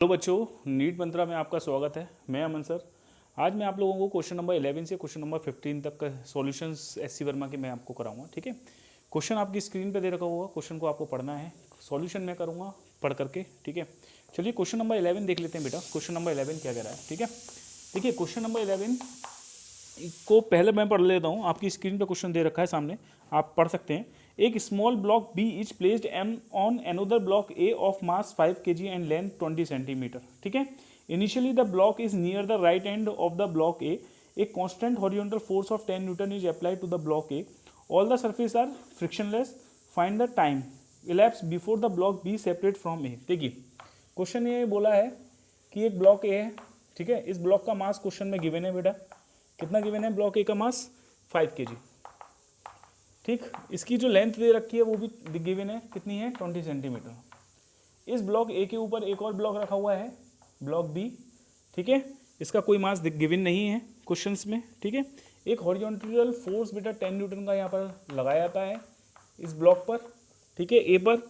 Hello बच्चों, NEET मंत्रा में आपका स्वागत है। मैं अमन सर। आज मैं आप लोगों को क्वेश्चन नंबर 11 से क्वेश्चन नंबर 15 तक का सॉल्यूशंस एससी वर्मा के मैं आपको कराऊंगा। ठीक है, क्वेश्चन आपकी स्क्रीन पे दे रखा होगा, क्वेश्चन को आपको पढ़ना है, सॉल्यूशन मैं करूंगा पढ़ करके। ठीक है, चलिए क्वेश्चन नंबर 11 देख लेते हैं बेटा। क्वेश्चन नंबर 11 क्या कह रहा है? ठीक है, देखिए क्वेश्चन नंबर 11 को पहले मैं पढ़ लेता हूँ। आपकी स्क्रीन पे क्वेश्चन दे रखा है सामने, आप पढ़ सकते हैं। एक small block B is placed on another block A of mass 5 kg and length 20 centimetre. ठीक है, initially the block is near the right end of the block A constant horizontal force of 10 newton is applied to the block A. All the surface are frictionless. Find the time elapse before the block B separate from A. देखिए question ये बोला है कि एक block ए है। ठीक है, इस ब्लॉक का मास क्वेश्चन में गिवन है बेटा। कितना गिवन है? ब्लॉक ए का मास 5 kg। ठीक, इसकी जो लेंथ दे रखी है वो भी गिवन है, कितनी है? 20 सेंटीमीटर। इस ब्लॉक ए के ऊपर एक और ब्लॉक रखा हुआ है, ब्लॉक बी। ठीक है, इसका कोई मास गिवन नहीं है क्वेश्चंस में। ठीक है, एक हॉरिजॉन्टल फोर्स बेटा 10 न्यूटन का यहाँ पर लगाया जाता है इस ब्लॉक पर। ठीक है, ए पर।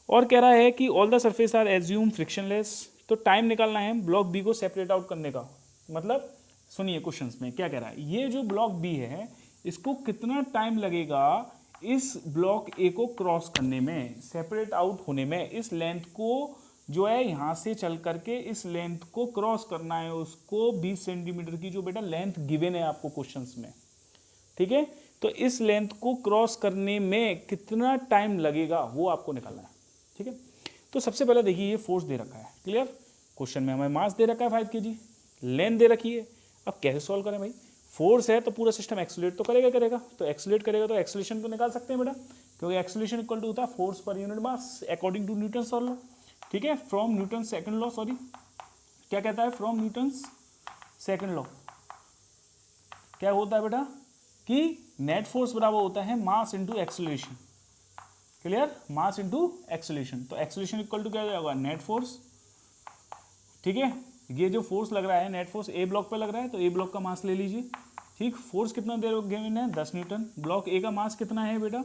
और कह रहा है कि all the surface are assume frictionless. तो टाइम निकालना है ब्लॉक बी को सेपरेट आउट करने का। मतलब सुनिए क्वेश्चंस में क्या कह रहा है। ये जो ब्लॉक बी है इसको कितना टाइम लगेगा इस ब्लॉक ए को क्रॉस करने में, सेपरेट आउट होने में। इस लेंथ को जो है यहाँ से चल करके इस लेंथ को क्रॉस करना है उसको। 20 सेंटीमीटर की जो बेटा लेंथ गिवन है आपको क्वेश्चंस में। ठीक है, तो इस लेंथ को क्रॉस करने में कितना टाइम लगेगा वो आपको निकालना है। ठीक है, तो सबसे पहले देखिए ये फोर्स दे रखा है। क्लियर? क्वेश्चन में हमें मास दे रखा है 5 kg, लेंथ दे रखी है। अब कैसे सॉल्व करें भाई? फोर्स है तो पूरा सिस्टम एक्सीलरेट तो करेगा। तो एक्सीलरेट करेगा तो एक्सीलरेशन तो निकाल सकते हैं बेटा, क्योंकि एक्सीलरेशन इक्वल टू होता है फोर्स पर unit mass according to Newton's law. ठीक है, from Newton second law, sorry क्या कहता है? फ्रॉम न्यूटन्स सेकंड लॉ क्या होता है बेटा कि नेट फोर्स बराबर होता है mass into acceleration. Clear? Mass into acceleration. तो एक्सीलरेशन इक्वल टू क्या जाएगा? Net force. ठीक है, ये जो फोर्स लग रहा है नेट फोर्स ए ब्लॉक पे लग रहा है, तो ए ब्लॉक का मास ले लीजिए। ठीक, फोर्स कितना दे गिवन है? 10 न्यूटन। ब्लॉक ए का मास कितना है बेटा?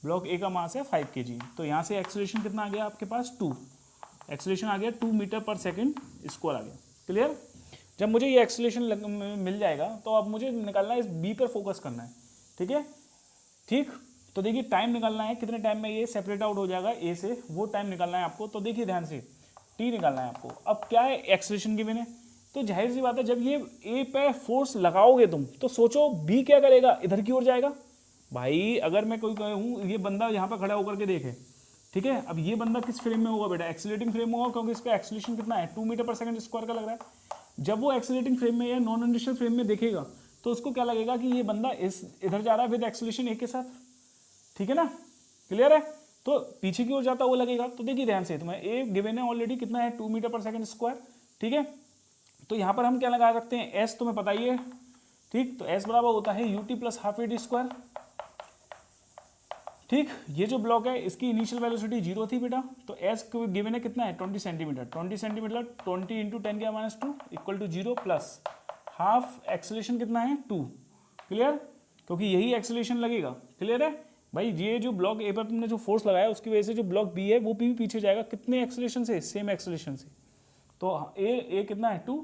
ब्लॉक ए का मास है 5 kg। तो यहाँ से एक्सीलरेशन कितना आ गया आपके पास? 2। एक्सीलरेशन आ गया 2 मीटर पर सेकेंड स्क्वायर आ गया। क्लियर? जब मुझे ये एक्सीलरेशन मिल जाएगा तो अब मुझे निकालना है, इस बी पर फोकस करना है। ठीक है, ठीक, तो देखिए टाइम निकालना है, कितने टाइम में ये सेपरेट आउट हो जाएगा ए से, वो टाइम निकालना है आपको। तो देखिए ध्यान से, टी निकालना है आपको। अब क्या है? एक्सीलरेशन गिवन है, तो जाहिर सी बात है जब ये ए पे फोर्स लगाओगे तुम तो सोचो बी क्या करेगा? इधर की ओर जाएगा। भाई अगर मैं कोई कहूँ ये बंदा यहाँ पर खड़ा होकर के देखे, ठीक है, अब ये बंदा किस फ्रेम में होगा बेटा? एक्सीलरेटिंग फ्रेम होगा, क्योंकि इस पर एक्सीलरेशन कितना है? 2 मीटर पर सेकंड स्क्वायर का लग रहा है। जब वो एक्सीलरेटिंग फ्रेम में या नॉन इंडस्ट्रियल फ्रेम में देखेगा तो उसको क्या लगेगा कि ये बंदा इस इधर जा रहा है विद एक्सीलरेशन ए के साथ। ठीक है ना? क्लियर है? तो पीछे की ओर जाता वो लगेगा। तो देखिए ध्यान से, तुम्हें ए गिवन है ऑलरेडी, कितना है? 2 मीटर पर सेकंड स्क्वायर। ठीक है, तो यहाँ पर हम क्या लगा सकते हैं? एस तुम्हें पता ही है। ठीक, तो एस बराबर होता है UT plus half A T square. ठीक, ये जो ब्लॉक है इसकी इनिशियल वेलोसिटी 0 थी बेटा, तो एस गिवन है कितना है? 20 सेंटीमीटर। 20 सेंटीमीटर 20 इंटू 10 के minus 2 equal to 0 plus half acceleration कितना है? 2। क्लियर? क्योंकि यही एक्सीलरेशन लगेगा। क्लियर है भाई? ये जो ब्लॉक ए पर तुमने जो फोर्स लगाया उसकी वजह से जो ब्लॉक बी है वो भी पीछे जाएगा। कितने एक्सीलरेशन से? सेम एक्सीलरेशन से। तो ए कितना है? 2,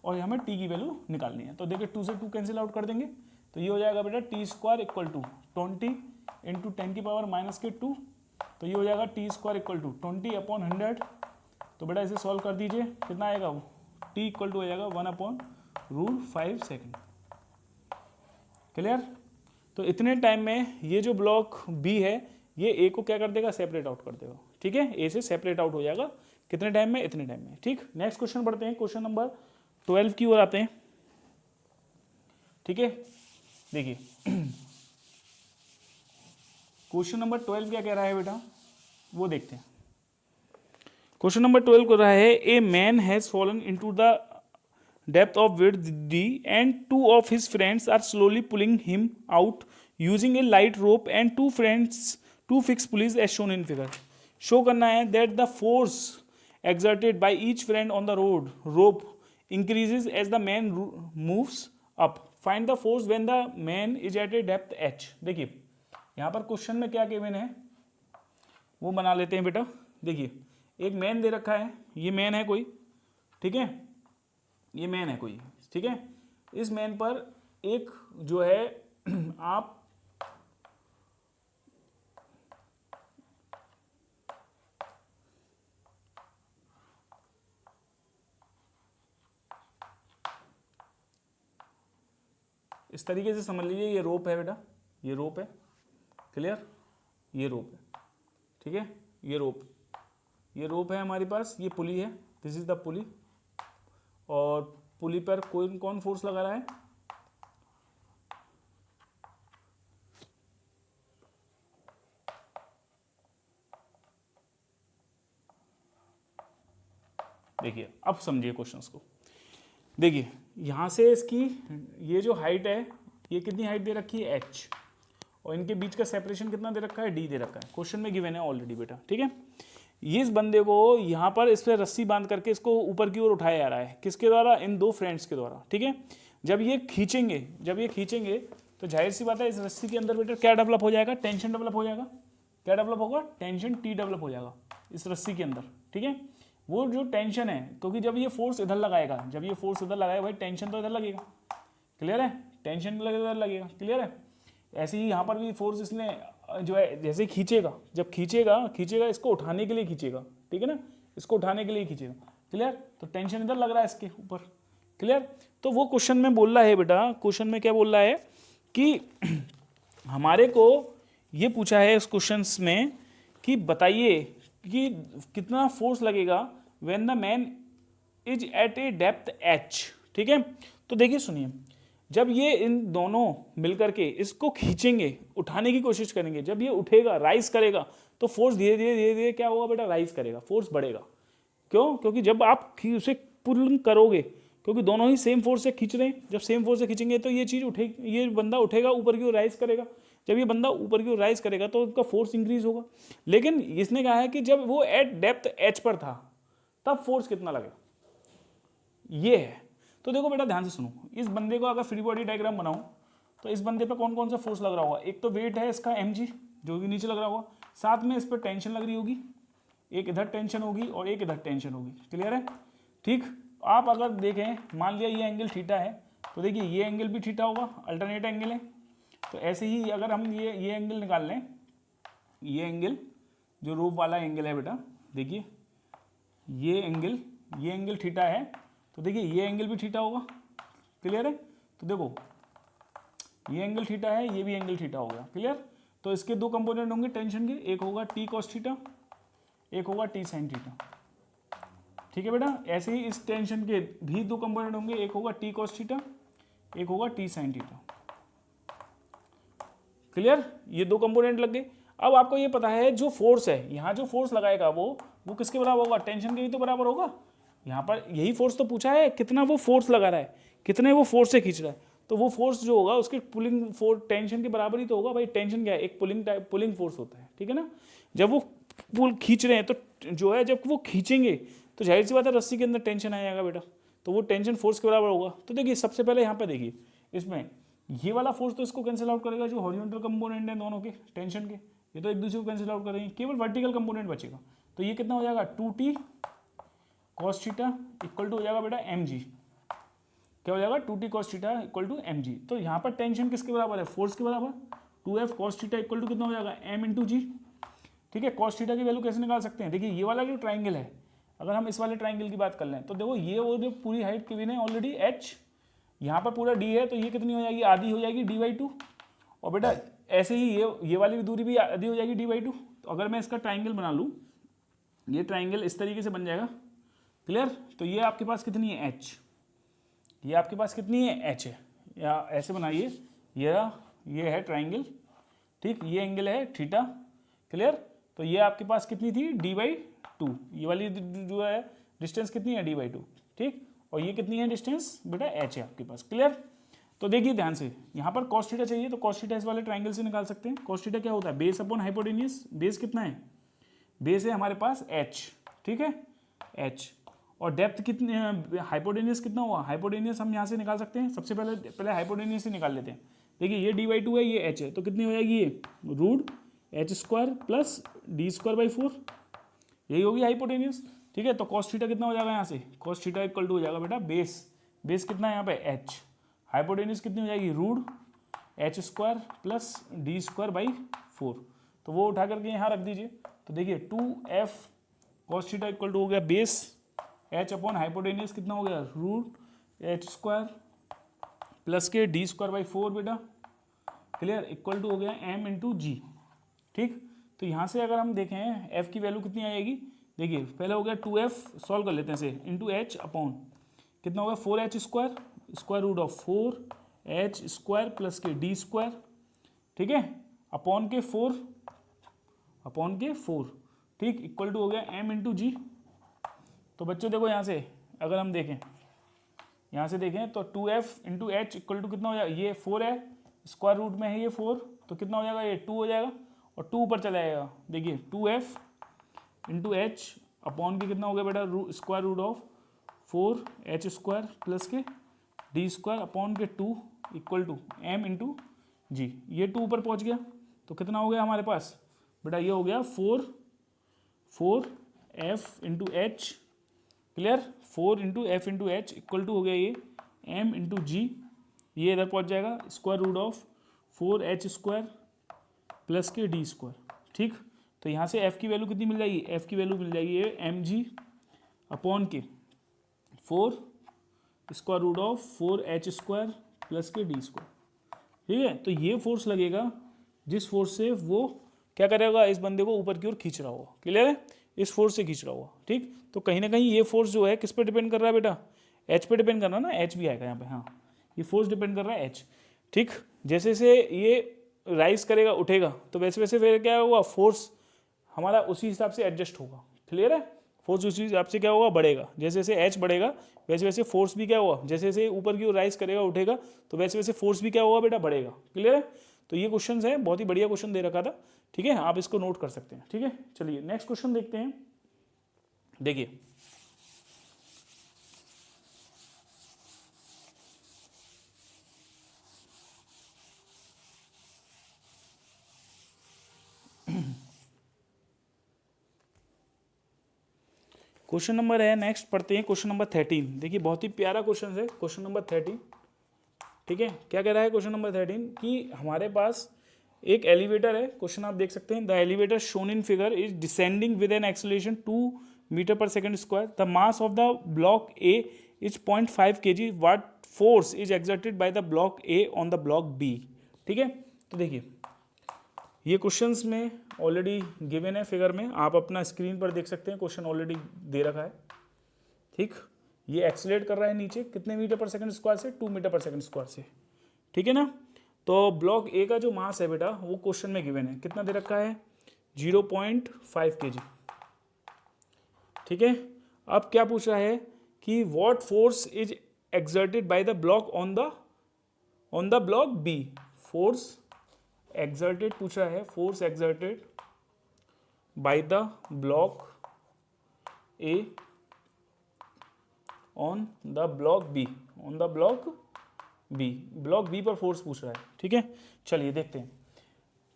और हमें टी की वैल्यू निकालनी है। तो देखिए 2 से 2 कैंसिल आउट कर देंगे, तो ये हो जाएगा बेटा T square equal to 20 into 10 की पावर माइनस के 2। तो ये हो जाएगा टी स्क्वायर इक्वल टू 20/100। तो बेटा इसे सॉल्व कर दीजिए, कितना आएगा वो? टी इक्वल टू हो जाएगा 1/√5 सेकेंड। क्लियर? तो इतने टाइम में ये जो ब्लॉक बी है ये ए को क्या कर देगा? सेपरेट आउट कर देगा। ठीक है, ए से सेपरेट आउट हो जाएगा। कितने टाइम में? इतने टाइम में। ठीक, नेक्स्ट क्वेश्चन पढ़ते हैं, क्वेश्चन नंबर 12 की ओर आते हैं। ठीक है, देखिए क्वेश्चन नंबर 12 क्या कह रहा है बेटा, वो देखते हैं। क्वेश्चन नंबर 12 कह रहा है a man has fallen into the depth of width d and two of his friends are slowly pulling him out using a light rope and two fixed pulleys as shown in figure. Show करना है that the force exerted by each friend on the rope increases as the man moves up. Find the force when the man is at a depth h. देखिए यहाँ पर question में क्या given है वो बना लेते हैं बेटा। देखिए एक मैन दे रखा है, ये मैन है कोई, ठीक है, ये मैन है कोई, ठीक है, इस मैन पर एक जो है आप इस तरीके से समझ लीजिए, ये रोप है बेटा, ये रोप है, क्लियर, ये रोप है, ठीक है, ये रोप है हमारे पास, ये पुली है, दिस इज द पुली, और पुली पर कौन कौन फोर्स लगा रहा है, देखिए अब समझिए क्वेश्चंस को। देखिए यहाँ से इसकी ये जो हाइट है, ये कितनी हाइट दे रखी है h, और इनके बीच का सेपरेशन कितना दे रखा है d दे रखा है, क्वेश्चन में गिवन है ऑलरेडी बेटा, ठीक है। ये इस बंदे को यहाँ पर इस पर रस्सी बांध करके इसको ऊपर की ओर उठाया जा रहा है, किसके द्वारा, इन दो फ्रेंड्स के द्वारा, ठीक है। जब ये खींचेंगे तो जाहिर सी बात है इस रस्सी के अंदर बेटा क्या डेवलप हो जाएगा, टेंशन डेवलप हो जाएगा, क्या डेवलप होगा, टेंशन T डेवलप हो जाएगा इस रस्सी के अंदर, ठीक है। वो जो टेंशन है, क्योंकि जब ये फोर्स इधर लगाएगा, भाई टेंशन तो इधर लगेगा, क्लियर है, टेंशन इधर लगेगा, क्लियर है। ऐसे ही यहाँ पर भी फोर्स इसने जो है जैसे खींचेगा, जब खींचेगा इसको उठाने के लिए खींचेगा, ठीक है ना, इसको उठाने के लिए खींचेगा, क्लियर, तो टेंशन इधर लग रहा है इसके ऊपर, क्लियर। तो वो क्वेश्चन में बोल रहा है बेटा, क्वेश्चन में क्या बोल रहा है कि हमारे को ये पूछा है इस क्वेश्चन में कि बताइए कि कितना फोर्स लगेगा when the man is at a depth h, ठीक है। तो देखिए सुनिए, जब ये इन दोनों मिलकर के इसको खींचेंगे, उठाने की कोशिश करेंगे, जब ये उठेगा, राइज करेगा, तो फोर्स धीरे धीरे क्या होगा बेटा, राइज करेगा, फोर्स बढ़ेगा। क्यों, क्योंकि जब आप उसे पुल करोगे, क्योंकि दोनों ही सेम फोर्स से खींच रहे हैं, जब सेम फोर्स से खींचेंगे तो ये चीज़ उठेगी, ये बंदा उठेगा, ऊपर की ओर राइज करेगा, जब ये बंदा ऊपर की ओर राइज करेगा तो उसका फोर्स इंक्रीज होगा। लेकिन इसने कहा है कि जब वो एट डेप्थ h पर था तब फोर्स कितना लगेगा, ये है। तो देखो बेटा ध्यान से सुनो, इस बंदे को अगर फ्री बॉडी डायग्राम बनाऊं तो इस बंदे पर कौन कौन सा फोर्स लग रहा होगा, एक तो वेट है इसका mg जो कि नीचे लग रहा होगा, साथ में इस पर टेंशन लग रही होगी, एक इधर टेंशन होगी और एक इधर टेंशन होगी, क्लियर है, ठीक। आप अगर देखें, मान लिया ये एंगल थीटा है, तो देखिए ये एंगल भी थीटा होगा, अल्टरनेट एंगल है। तो ऐसे ही अगर हम ये एंगल निकाल लें, ये एंगल जो रोप वाला एंगल है बेटा, देखिए ये एंगल थीटा है, तो देखिए ये एंगल भी थीटा होगा, क्लियर है। तो देखो ये एंगल थीटा है, ये भी एंगल थीटा हो गया, क्लियर। तो इसके दो कंपोनेंट होंगे टेंशन के, एक होगा t cos थीटा, एक होगा t sin थीटा, ठीक है बेटा। ऐसे ही इस टेंशन के भी दो कंपोनेंट होंगे, एक होगा t cos थीटा, एक होगा t sin थीटा, क्लियर। ये दो कंपोनेंट लग गए। अब आपको ये पता है जो फोर्स है, यहाँ जो फोर्स लगाएगा वो किसके बराबर होगा, टेंशन के ही तो बराबर होगा। यहाँ पर यही फोर्स तो पूछा है, कितना वो फोर्स लगा रहा है, कितने वो फोर्स से खींच रहा है, तो वो फोर्स जो होगा उसके पुलिंग फोर्स टेंशन के बराबर ही तो होगा। भाई टेंशन क्या है, एक पुलिंग फोर्स होता है, ठीक है ना। जब वो पुल खींच रहे हैं तो जो है, जब वो खींचेंगे तो जाहिर सी बात है रस्सी के अंदर टेंशन आ जाएगा बेटा, तो वो टेंशन फोर्स के बराबर होगा। तो देखिए सबसे पहले यहाँ पे देखिए, इसमें ये वाला फोर्स तो इसको कैंसिल आउट करेगा, जो हॉरिजॉन्टल कंपोनेंट है दोनों के टेंशन के, ये तो एक दूसरे को कैंसिल आउट करेंगे, केवल वर्टिकल कंपोनेंट बचेगा। तो ये कितना हो जाएगा, 2t cos theta equal to हो जाएगा बेटा mg, क्या हो जाएगा, 2t cos theta equal to mg। तो यहाँ पर टेंशन किसके बराबर है, फोर्स के बराबर, 2f cos theta equal to कितना हो जाएगा, m इंटू जी, ठीक है। cos थीटा की वैल्यू कैसे निकाल सकते हैं, देखिए ये वाला जो ट्राइंगल है, अगर हम इस वाले ट्राइंगल की बात कर लें तो देखो ये वो जो पूरी हाइट की है ऑलरेडी h, यहाँ पर पूरा d है, तो ये कितनी हो जाएगी, आधी हो जाएगी d/2, और बेटा ऐसे ही ये वाली दूरी भी आधी हो जाएगी d/2। तो अगर मैं इसका ट्राइंगल बना लूँ, ये ट्राइंगल इस तरीके से बन जाएगा, क्लियर। तो ये आपके पास कितनी है h, ये आपके पास कितनी है h है, या ऐसे बनाइए, ये है ट्राइंगल, ठीक, ये एंगल है थीटा, क्लियर। तो ये आपके पास कितनी थी, d/2, ये वाली जो है डिस्टेंस कितनी है, d/2, ठीक, और ये कितनी है डिस्टेंस बेटा h है आपके पास, क्लियर। तो देखिए ध्यान से, यहाँ पर cos थीटा चाहिए तो cos थीटा इस वाले ट्राइंगल से निकाल सकते हैं। cos थीटा क्या होता है, बेस अपॉन हाइपोटेनियस, बेस कितना है, बेस है हमारे पास h, ठीक है, h, और डेप्थ कितनी, हाइपोटेनियस कितना हुआ, हाइपोटेनियस हम यहाँ से निकाल सकते हैं। सबसे पहले हाइपोटेनियस से निकाल लेते हैं। देखिए ये d/2 है, ये h है, तो कितनी हो जाएगी, ये root h² plus d² by 4, यही होगी हाइपोटेनियस, ठीक है। तो कॉस थीटा कितना हो जाएगा यहाँ से, कॉस थीटा इक्वल टू हो जाएगा बेटा बेस कितना है यहाँ पे h, हाइपोटेन्यूज कितनी हो जाएगी root h square plus D square by 4, तो वो उठा करके यहाँ रख दीजिए। तो देखिए 2f cos theta equal to हो गया बेस h अपॉन हाइपोटेन्यूज कितना हो गया रूट h स्क्वायर प्लस के डी स्क्वायर बाई 4 बेटा, क्लियर, इक्वल टू हो गया m इंटू जी। ठीक, तो यहाँ से अगर हम देखें f की वैल्यू कितनी आएगी, देखिए पहले हो गया 2f, सॉल्व कर लेते हैं इसे, इंटू h अपॉन कितना होगा 4h square square root of 4h square plus के डी स्क्वायर, ठीक है, अपॉन के 4, ठीक, इक्वल टू हो गया m इंटू जी। तो बच्चों देखो यहाँ से अगर हम देखें, यहाँ से देखें तो 2f into H equal to कितना हो जाएगा, ये 4 है, स्क्वायर रूट में है ये 4, तो कितना हो जाएगा, ये 2 हो जाएगा और 2 ऊपर चला जाएगा। देखिए 2f इंटू एच अपॉन के कितना हो गया बेटा square root of 4h square plus के डी स्क्वायर अपॉन के 2 equal to m into G. ये 2 ऊपर पहुँच गया तो कितना हो गया हमारे पास बेटा, ये हो गया 4f into H, clear, 4 into F into H equal to हो गया ये m इंटू जी, ये इधर पहुंच जाएगा square root of 4h square plus के डी स्क्वायर। ठीक, तो यहाँ से f की वैल्यू कितनी मिल जाएगी, f की वैल्यू मिल जाएगी ये mg अपॉन के 4 square root of 4h square plus के डी स्क्वायर। ठीक है, तो ये फोर्स लगेगा जिस फोर्स से वो क्या करेगा, इस बंदे को ऊपर की ओर खींच रहा होगा, क्लियर है, इस फोर्स से खींच रहा होगा। ठीक, तो कहीं ना कहीं ये फोर्स जो है किस पे डिपेंड कर रहा है बेटा, एच पे डिपेंड कर रहा है ना, एच भी आएगा यहाँ पे, हाँ ये फोर्स डिपेंड कर रहा है एच। ठीक, जैसे जैसे ये राइज करेगा उठेगा तो वैसे वैसे फिर क्या होगा, फोर्स हमारा उसी हिसाब से एडजस्ट होगा, क्लियर है, फोर्स उसी हिसाब से क्या होगा बढ़ेगा, जैसे जैसे एच बढ़ेगा वैसे वैसे फोर्स भी क्या होगा, जैसे जैसे ऊपर की ओर राइज करेगा उठेगा तो वैसे वैसे फोर्स भी क्या होगा बेटा बढ़ेगा, क्लियर है। तो ये क्वेश्चन है, बहुत ही बढ़िया क्वेश्चन दे रखा था, ठीक है, आप इसको नोट कर सकते हैं। ठीक है, चलिए नेक्स्ट क्वेश्चन देखते हैं। देखिए क्वेश्चन नंबर है, नेक्स्ट पढ़ते हैं क्वेश्चन नंबर 13। देखिए बहुत ही प्यारा क्वेश्चन है क्वेश्चन नंबर 13। ठीक है, क्या कह रहा है क्वेश्चन नंबर 13 कि हमारे पास एक एलिवेटर है, क्वेश्चन आप देख सकते हैं, the elevator shown in figure is descending with an acceleration 2 metre per second square, the mass of the block A is 0.5 kg, what force is exerted by the block A on the block B. ठीक है, तो देखिए ये questions में already given है figure में, आप अपना स्क्रीन पर देख सकते हैं, क्वेश्चन ऑलरेडी दे रखा है। ठीक, ये एक्सीलरेट कर रहा है नीचे कितने मीटर पर सेकंड स्क्वायर से, 2 मीटर पर सेकंड स्क्वायर से, ठीक है ना। तो ब्लॉक ए का जो मास है बेटा वो क्वेश्चन में गिवन है, कितना दे रखा है 0.5 kg। ठीक है, अब क्या पूछ रहा है कि what force is exerted by the block on the block B, force exerted पूछ रहा है, force exerted by the block A on the block B, on the block B पर फोर्स पूछ रहा है। ठीक है, चलिए देखते हैं।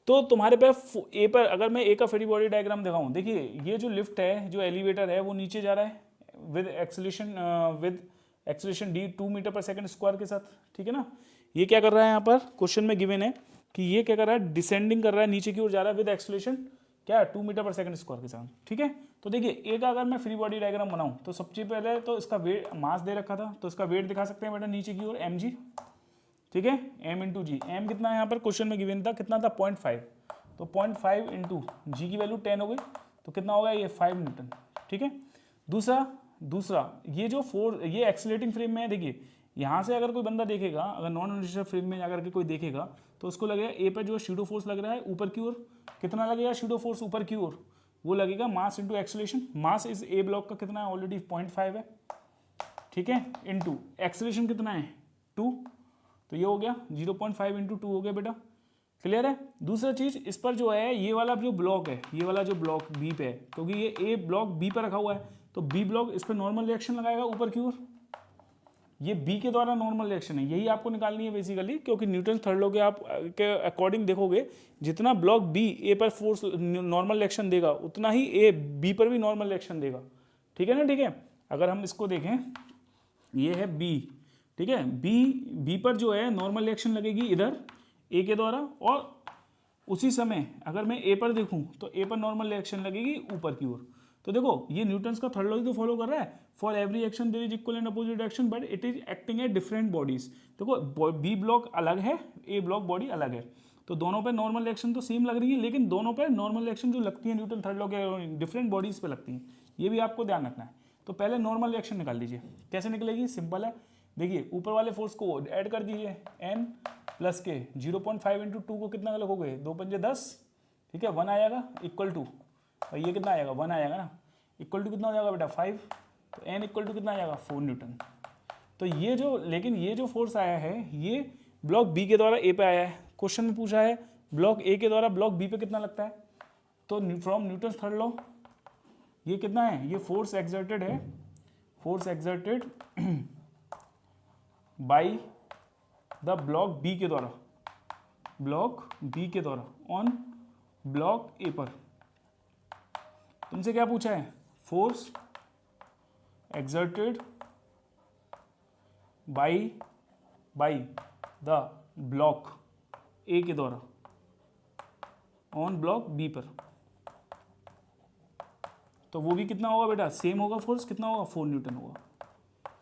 तो तुम्हारे पास ए पर अगर मैं ए का फ्री बॉडी डायग्राम दिखाऊं, देखिए ये जो लिफ्ट है, जो एलिवेटर है वो नीचे जा रहा है with acceleration D 2 metre per second square के साथ। ठीक है ना, ये क्या कर रहा है यहाँ पर क्वेश्चन में गिवन है कि ये क्या कर रहा है, डिसेंडिंग कर रहा है, नीचे की ओर जा रहा है विद एक्सेलरेशन क्या 2 मीटर पर सेकंड स्क्वायर के साथ। ठीक है, तो देखिए ए का अगर मैं फ्री बॉडी डायग्राम बनाऊं तो सबसे पहले तो इसका वेट मास दे रखा था, तो इसका वेट दिखा सकते हैं बेटा नीचे की ओर mg। ठीक है, m इंटू जी, एम कितना है यहाँ पर क्वेश्चन में गिवन था, कितना था 0.5, तो 0.5 इंटू जी की वैल्यू 10 हो गई, तो कितना होगा ये 5 न्यूटन। ठीक है, दूसरा ये जो ये एक्सीलरेटिंग फ्रेम में है, देखिए यहाँ से अगर कोई बंदा देखेगा, अगर नॉन इनर्शियल फ्रेम में अगर कोई देखेगा तो उसको लगेगा ए पर जो शूडो फोर्स लग रहा है ऊपर की ओर, कितना लगेगा शूडो फोर्स ऊपर की ओर, वो लगेगा मास इंटू एक्सेलरेशन। मास इस ए ब्लॉक का कितना है ऑलरेडी 0.5 है, ठीक है, इंटू एक्सेलरेशन कितना है 2, तो ये हो गया 0.5 इंटू 2 हो गया बेटा, क्लियर है। दूसरा चीज इस पर जो है ये वाला जो ब्लॉक है, ये वाला जो ब्लॉक बी पे है, क्योंकि ये ए ब्लॉक बी पर रखा हुआ है तो बी ब्लॉक इस पर नॉर्मल रिएक्शन लगाएगा ऊपर की ओर, ये बी के द्वारा नॉर्मल रिएक्शन है, यही आपको निकालनी है बेसिकली, क्योंकि न्यूटन थर्ड लॉ के आप के अकॉर्डिंग देखोगे जितना ब्लॉक बी ए पर फोर्स नॉर्मल रिएक्शन देगा उतना ही ए बी पर भी नॉर्मल रिएक्शन देगा, ठीक है ना, ठीक है। अगर हम इसको देखें, ये है बी, ठीक है, बी पर जो है नॉर्मल रिएक्शन लगेगी इधर ए के द्वारा, और उसी समय अगर मैं ए पर देखूं तो ए पर नॉर्मल रिएक्शन लगेगी ऊपर की ओर। तो देखो ये न्यूटन्स का थर्ड लॉ ही तो फॉलो कर रहा है, for every action there is equal and opposite action but it is acting at different bodies. देखो बी ब्लॉक अलग है, ए ब्लॉक बॉडी अलग है, तो दोनों पे नॉर्मल रिएक्शन तो सेम लग रही है, लेकिन दोनों पे नॉर्मल रिएक्शन जो लगती है न्यूटन थर्ड लॉ के डिफरेंट बॉडीज पे लगती है, ये भी आपको ध्यान रखना है। तो पहले नॉर्मल रिएक्शन निकाल लीजिए, कैसे निकलेगी, सिंपल है। देखिए ऊपर वाले फोर्स को ऐड कर दीजिए, एन प्लस के 0.5 इंटू 2 को कितना लिखोगे, 2 पंजे 10, ठीक है, 1 आएगा इक्वल टू, और ये कितना आएगा 1 आएगा ना, इक्वल टू कितना हो जाएगा बेटा 5, तो एन इक्वल टू कितना आ जाएगा 4 न्यूटन। तो ये जो, लेकिन ये जो फोर्स आया है ये ब्लॉक बी के द्वारा ए पे आया है, क्वेश्चन में पूछा है ब्लॉक ए के द्वारा ब्लॉक बी पे कितना लगता है, तो फ्रॉम न्यूटन्स थर्ड लॉ ये कितना है, ये फोर्स एक्सर्टेड है, force exerted by the block B के द्वारा, ब्लॉक बी के द्वारा ऑन ब्लॉक ए पर। तुमसे क्या पूछा है, force exerted by the block ए के द्वारा ऑन ब्लॉक बी पर, तो वो भी कितना होगा बेटा, सेम होगा फोर्स, कितना होगा 4 न्यूटन होगा।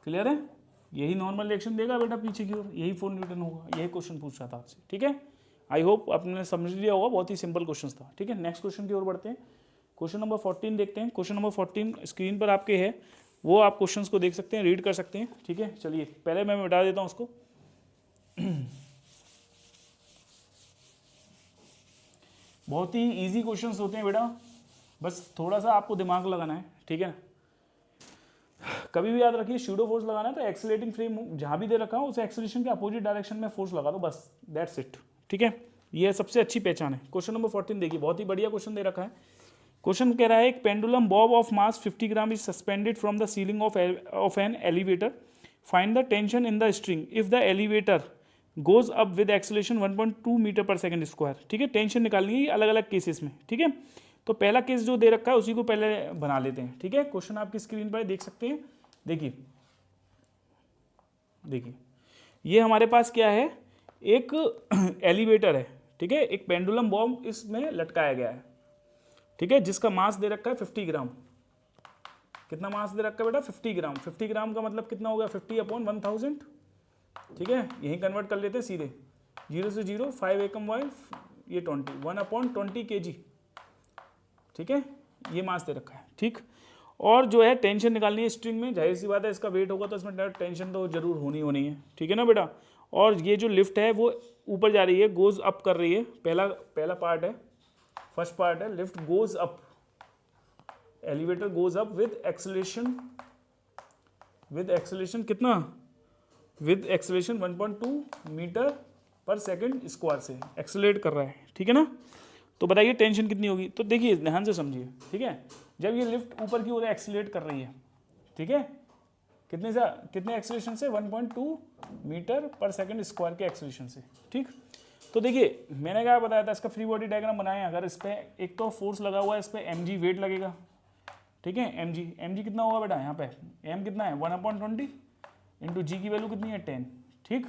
क्लियर है, यही नॉर्मल रिएक्शन देगा बेटा पीछे की ओर, यही 4 न्यूटन होगा, यही क्वेश्चन पूछ रहा था आपसे, ठीक है। आई होप आपने समझ लिया होगा, बहुत ही सिंपल क्वेश्चन था, ठीक है। नेक्स्ट क्वेश्चन की ओर बढ़ते हैं, क्वेश्चन नंबर 14 देखते हैं। क्वेश्चन नंबर 14 स्क्रीन पर आपके है, वो आप क्वेश्चंस को देख सकते हैं, रीड कर सकते हैं, ठीक है। चलिए पहले मैं मिटा देता हूँ उसको। बहुत ही इजी क्वेश्चंस होते हैं बेटा, बस थोड़ा सा आपको दिमाग लगाना है, ठीक है। कभी भी याद रखिए स्यूडो फोर्स लगाना है तो एक्सीलरेटिंग फ्रेम जहाँ भी दे रखा हो उस एक्सीलरेशन के अपोजिट डायरेक्शन में फोर्स लगा दो, बस दैट्स इट, ठीक है। ये सबसे अच्छी पहचान है। क्वेश्चन नंबर 14 देखिए, बहुत ही बढ़िया क्वेश्चन दे रखा है। क्वेश्चन कह रहा है एक pendulum bob of mass 50 gram is suspended from the ceiling of an elevator, find the tension in the string if the elevator goes up with acceleration 1.2 metre per second square, ठीक है। Tension निकालनी है अलग अलग cases में, ठीक है। तो पहला केस जो दे रखा है उसी को पहले बना लेते हैं, ठीक है। क्वेश्चन आपकी स्क्रीन पर देख सकते हैं, देखिए ये हमारे पास क्या है, एक एलिवेटर है, ठीक है, एक पेंडुलम बॉब इसमें लटकाया गया है, ठीक है, जिसका मास दे रखा है 50 ग्राम। कितना मास दे रखा है बेटा, 50 ग्राम। 50 ग्राम का मतलब कितना हो गया, 50/1000, ठीक है। यही कन्वर्ट कर लेते हैं सीधे, 0 से 0, 5 एकम वाई, ये 20, 1/20 kg, ठीक है, ये मास दे रखा है, ठीक। और जो है टेंशन निकालनी है स्ट्रिंग में, जाहिर सी बात है इसका वेट होगा तो इसमें टेंशन तो जरूर होनी है, ठीक है ना बेटा। और ये जो लिफ्ट है वो ऊपर जा रही है, गोज अप कर रही है, पहला पार्ट है, फर्स्ट पार्ट है, lift goes up, elevator goes up with acceleration कितना, with acceleration 1.2 metre per second square से एक्सेलरेट कर रहा है, ठीक है ना। तो बताइए टेंशन कितनी होगी, तो देखिए ध्यान से समझिए, ठीक है। जब ये लिफ्ट ऊपर की ओर एक्सेलरेट कर रही है, ठीक है, कितने एक्सेलरेशन से, 1.2 मीटर पर सेकंड स्क्वायर के एक्सेलरेशन से, ठीक। तो देखिए मैंने क्या बताया था, इसका फ्री बॉडी डायग्राम बनाएं। अगर इस पर एक तो फोर्स लगा हुआ है, इस पर mg वेट लगेगा, ठीक है। mg कितना होगा बेटा, यहाँ पे m कितना है 1/20 इंटू जी की वैल्यू कितनी है 10, ठीक।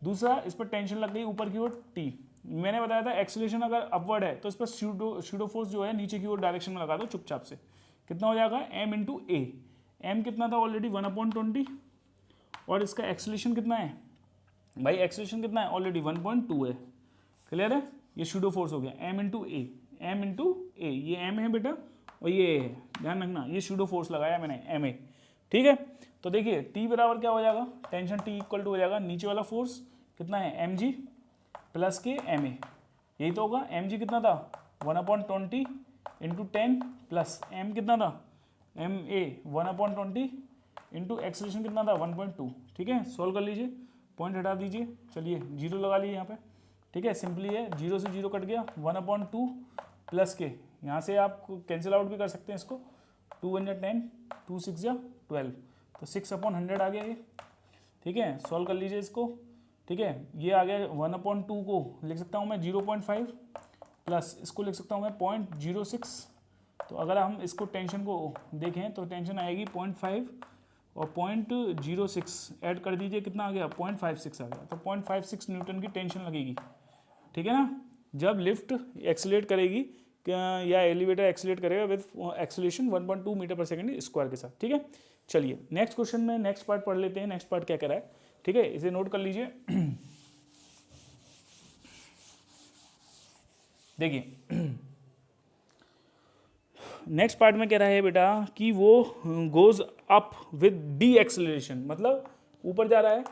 दूसरा इस पर टेंशन लग गई ऊपर की ओर t, मैंने बताया था एक्सेलरेशन अगर अपवर्ड है तो इस पर स्यूडो फोर्स जो है नीचे की ओर डायरेक्शन में लगा दो चुपचाप से, कितना हो जाएगा m इंटू ए, m कितना था ऑलरेडी 1/20, और इसका एक्सेलरेशन कितना है भाई, एक्सेलरेशन कितना है ऑलरेडी 1.2 है, क्लियर है। ये स्यूडो फोर्स हो गया m इंटू ए, ये m है बेटा और ये a है, ध्यान रखना, ये स्यूडो फोर्स लगाया मैंने ma, ठीक है। तो देखिए t बराबर क्या हो जाएगा, टेंशन t इक्वल टू हो जाएगा नीचे वाला फोर्स कितना है mg प्लस के ma, यही तो होगा। mg कितना था 1/20 इंटू 10 प्लस m कितना था ma 1/20 इंटू एक्सेलरेशन कितना था 1.2, ठीक है। सॉल्व कर लीजिए, पॉइंट हटा दीजिए, चलिए 0 लगा लीजिए यहाँ पे, ठीक है। सिंपली है 0 से 0 कट गया, 1/2 प्लस के, यहाँ से आप कैंसिल आउट भी कर सकते हैं इसको, 2 1 10, 2 6 12, तो 6/100 आ गया ये, ठीक है। सॉल्व कर लीजिए इसको, ठीक है। ये आ गया 1/2 को लिख सकता हूँ मैं 0.5 प्लस इसको लिख सकता हूँ मैं 0.06, तो अगर हम इसको टेंशन को देखें तो टेंशन आएगी 0.5 और 0.06 ऐड कर दीजिए, कितना आ गया 0.56 आ गया। तो 0.56 न्यूटन की टेंशन लगेगी, ठीक है ना, जब लिफ्ट एक्सीलरेट करेगी या एलिवेटर एक्सीलरेट करेगा with acceleration 1.2 metre per second square के साथ, ठीक है। चलिए नेक्स्ट क्वेश्चन में नेक्स्ट पार्ट पढ़ लेते हैं। नेक्स्ट पार्ट क्या कह रहा है, ठीक है, इसे नोट कर लीजिए। देखिए नेक्स्ट पार्ट में कह रहा है बेटा कि वो goes up with D acceleration, मतलब ऊपर जा रहा है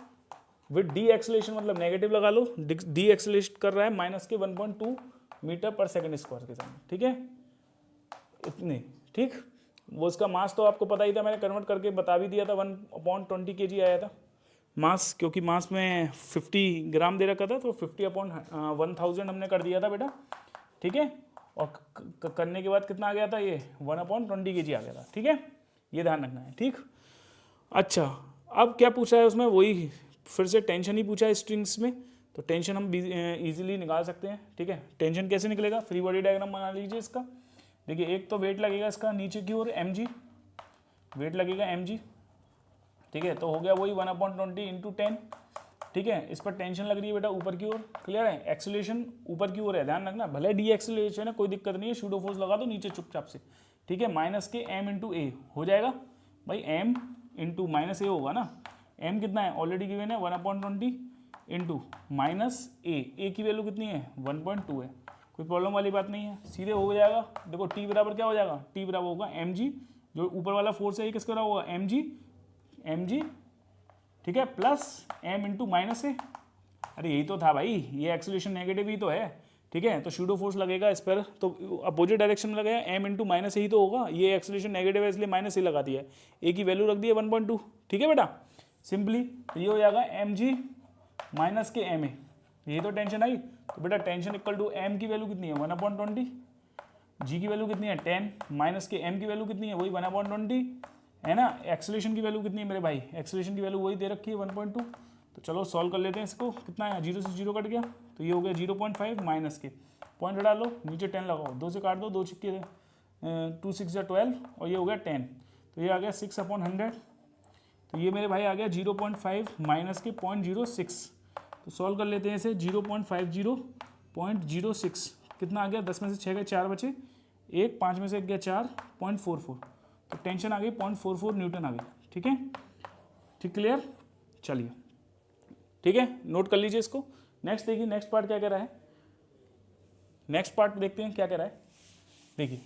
विद डी एक्सेलरेशन, मतलब नेगेटिव लगा लो, डी एक्सेलरेट कर रहा है माइनस के 1.2 मीटर पर सेकंड स्क्वायर के साथ, ठीक है, इतने, ठीक। वो उसका मास तो आपको पता ही था, मैंने कन्वर्ट करके बता भी दिया था, 1/20 kg आया था मास, क्योंकि मास में 50 ग्राम दे रखा था, तो 50/1000 हमने कर दिया था बेटा, ठीक है। और करने के बाद कितना आ गया था, ये 1/20 kg आ गया था, ठीक है, ये ध्यान रखना है, ठीक। अच्छा अब क्या पूछा है उसमें, वही फिर से टेंशन ही पूछा है स्ट्रिंग्स में, तो टेंशन हम इजीली निकाल सकते हैं, ठीक है। टेंशन कैसे निकलेगा, फ्री बॉडी डायग्राम बना लीजिए इसका। देखिए एक तो वेट लगेगा इसका नीचे की ओर mg, वेट लगेगा mg, ठीक है, तो हो गया वही 1/20 × 10, ठीक है। इस पर टेंशन लग रही है बेटा ऊपर की ओर, क्लियर है, एक्सीलरेशन ऊपर की ओर है, ध्यान रखना, भले डी एक्सीलरेशन है कोई दिक्कत नहीं है, सूडो फोर्स लगा दो नीचे चुपचाप से, ठीक है, माइनस के m × a हो जाएगा भाई, m × माइनस a होगा ना, m कितना है ऑलरेडी गिवन है 1/20 × माइनस a की वैल्यू कितनी है 1.2 है, कोई प्रॉब्लम वाली बात नहीं है, सीधे हो जाएगा। देखो t बराबर क्या हो जाएगा, t बराबर होगा mg, जो ऊपर वाला फोर्स है ये किसका होगा mg, ठीक है, प्लस m × माइनस ए, अरे यही तो था भाई, ये एक्सीलरेशन नेगेटिव ही तो है, ठीक है, तो सूडो फोर्स लगेगा इस पर, तो अपोजिट डायरेक्शन में लगेगा, m × माइनस ए ही तो होगा, ये एक्सीलरेशन नेगेटिव है इसलिए माइनस ए लगा दिया है, ए की वैल्यू रख दी है 1.2, ठीक है बेटा, सिंपली तो ये हो जाएगा mg माइनस के ma, यही तो टेंशन आई, तो बेटा टेंशन इक्वल टू m की वैल्यू कितनी है 1/20, g की वैल्यू कितनी है 10, माइनस के m की वैल्यू कितनी है वही 1/20 है ना, एक्सीलरेशन की वैल्यू कितनी है मेरे भाई, एक्सीलरेशन की वैल्यू वही दे रखी है 1.2, तो चलो सॉल्व कर लेते हैं इसको, कितना है 0 से 0 कट गया, तो ये हो गया 0.5 माइनस के पॉइंट हटा लो, नीचे 10 लगाओ, 2 से काट दो, 2 छिक्के 2 6 12 और ये हो गया 10, तो ये आ गया 6/100, तो ये मेरे भाई आ गया 0.5 माइनस के 0.06, तो सॉल्व कर लेते हैं इसे, 0.50.06 कितना आ गया, 10 में से 6 गए 4 बचे, 1 5 में से 1 गया 4 0.44, तो टेंशन आ गई 0.44 न्यूटन आ गई, ठीक है, ठीक, क्लियर। चलिए ठीक है, नोट कर लीजिए इसको। नेक्स्ट देखिए नेक्स्ट पार्ट क्या कह रहा है, नेक्स्ट पार्ट देखते हैं क्या कह रहा है, देखिए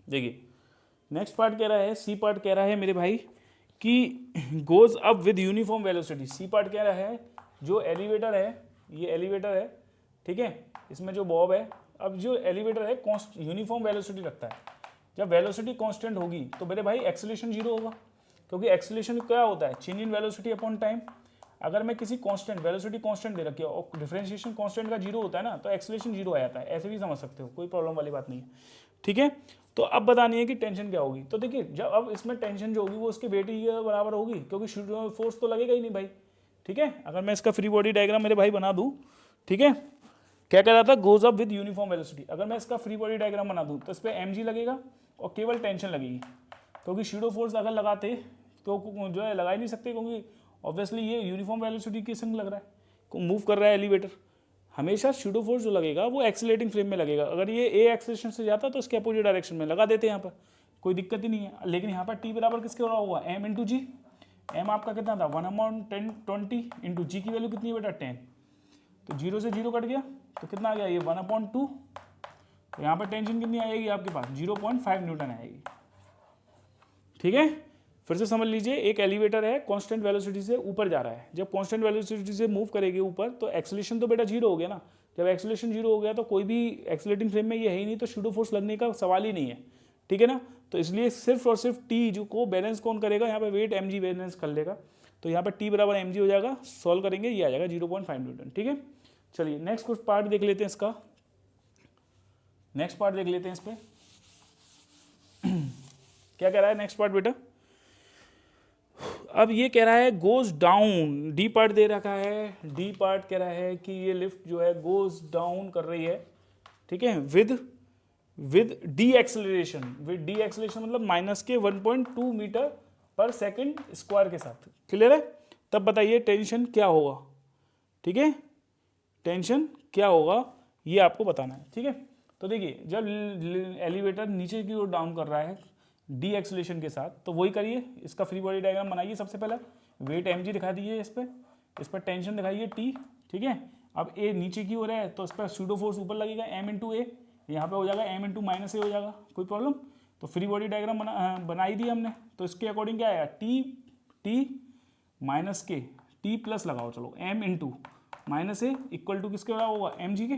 देखिए नेक्स्ट पार्ट कह रहा है, सी पार्ट कह रहा है मेरे भाई कि goes up with uniform velocity. C part कह रहा है जो एलिवेटर है, ये एलिवेटर है, ठीक है, इसमें जो बॉब है, अब जो एलिवेटर है यूनिफॉर्म वेलोसिटी रखता है, जब वेलोसिटी कांस्टेंट होगी तो मेरे भाई एक्सीलरेशन 0 होगा, क्योंकि एक्सीलरेशन क्या होता है, change in velocity upon time. अगर मैं किसी कांस्टेंट वेलोसिटी कांस्टेंट दे रखी है और डिफरेंशिएशन कांस्टेंट का 0 होता है ना, तो एक्सीलरेशन 0 आ जाता है, ऐसे भी समझ सकते हो, कोई प्रॉब्लम वाली बात नहीं है, ठीक है। तो अब बतानी है कि टेंशन क्या होगी, तो देखिए जब अब इसमें टेंशन जो होगी वो उसके वेट ही बराबर होगी, क्योंकि फोर्स तो लगेगा ही नहीं भाई, ठीक है। अगर मैं इसका फ्री बॉडी डायग्राम मेरे भाई बना दूँ, ठीक है, क्या कह रहा था, goes up with uniform velocity, अगर मैं इसका फ्री बॉडी डायग्राम बना दूँ तो इस पर mg लगेगा और केवल टेंशन लगेगी, क्योंकि शूडो फोर्स अगर लगाते तो जो है लगा ही नहीं सकते, क्योंकि ऑब्वियसली ये यूनिफॉर्म वेलोसिटी के संग लग रहा है, मूव कर रहा है एलिवेटर, हमेशा शूडो फोर्स जो लगेगा वो एक्सीलरेटिंग फ्रेम में लगेगा, अगर ये ए एक्सीलरेशन से जाता तो उसके अपोजिट डायरेक्शन में लगा देते यहाँ पर, कोई दिक्कत ही नहीं है। लेकिन यहाँ पर टी बराबर किसके रहा हुआ, m × g, m आपका कितना था 1/1020 × g की वैल्यू कितनी है बेटा 10, तो 0 से 0 कट गया, तो कितना आ गया ये 1/2, तो यहाँ पर टेंशन कितनी आएगी आपके पास 0.5 न्यूटन आएगी, ठीक है। फिर से समझ लीजिए, एक एलिवेटर है कांस्टेंट वेलोसिटी से ऊपर जा रहा है, जब कांस्टेंट वेलोसिटी से मूव करेगी ऊपर तो एक्सीलरेशन तो बेटा 0 हो गया ना, जब एक्सीलरेशन 0 हो गया तो कोई भी एक्सीलरेटिंग फ्रेम में ये है ही नहीं, तो शूडो फोर्स लगने का सवाल ही नहीं है, ठीक है ना। तो इसलिए सिर्फ और सिर्फ टी जो को बैलेंस कौन करेगा, यहाँ पे वेट mg बैलेंस कर लेगा, तो यहाँ पर टी बराबर mg हो जाएगा, सॉल्व करेंगे ये आ जाएगा 0.5 न्यूटन, ठीक है। चलिए नेक्स्ट कुछ पार्ट देख लेते हैं इसका, नेक्स्ट पार्ट देख लेते हैं इस पर क्या कह रहा है नेक्स्ट पार्ट बेटा। अब ये कह रहा है गोज डाउन, डी पार्ट दे रखा है, डी पार्ट कह रहा है कि ये लिफ्ट जो है गोज डाउन कर रही है, ठीक है, विद डी एक्सेलरेशन, मतलब माइनस के 1.2 मीटर पर सेकंड स्क्वायर के साथ। क्लियर है? तब बताइए टेंशन क्या होगा, ठीक है, टेंशन क्या होगा ये आपको बताना है, ठीक है। तो देखिए जब एलिवेटर नीचे की ओर डाउन कर रहा है डी एक्सेलरेशन के साथ, तो वही करिए, इसका फ्री बॉडी डायग्राम बनाइए। सबसे पहले वेट mg दिखा दीजिए, इस पर टेंशन दिखाइए T, ठीक है। अब A नीचे की ओर है तो इस पर सूडो फोर्स ऊपर लगेगा m इंटू ए, यहाँ पर हो जाएगा m इंटू माइनस ए हो जाएगा, कोई प्रॉब्लम। तो फ्री बॉडी डायग्राम बनाई दी हमने, तो इसके अकॉर्डिंग क्या आएगा, T माइनस के, T प्लस लगाओ, चलो m into minus A equal to किसके बराबर होगा, mg के,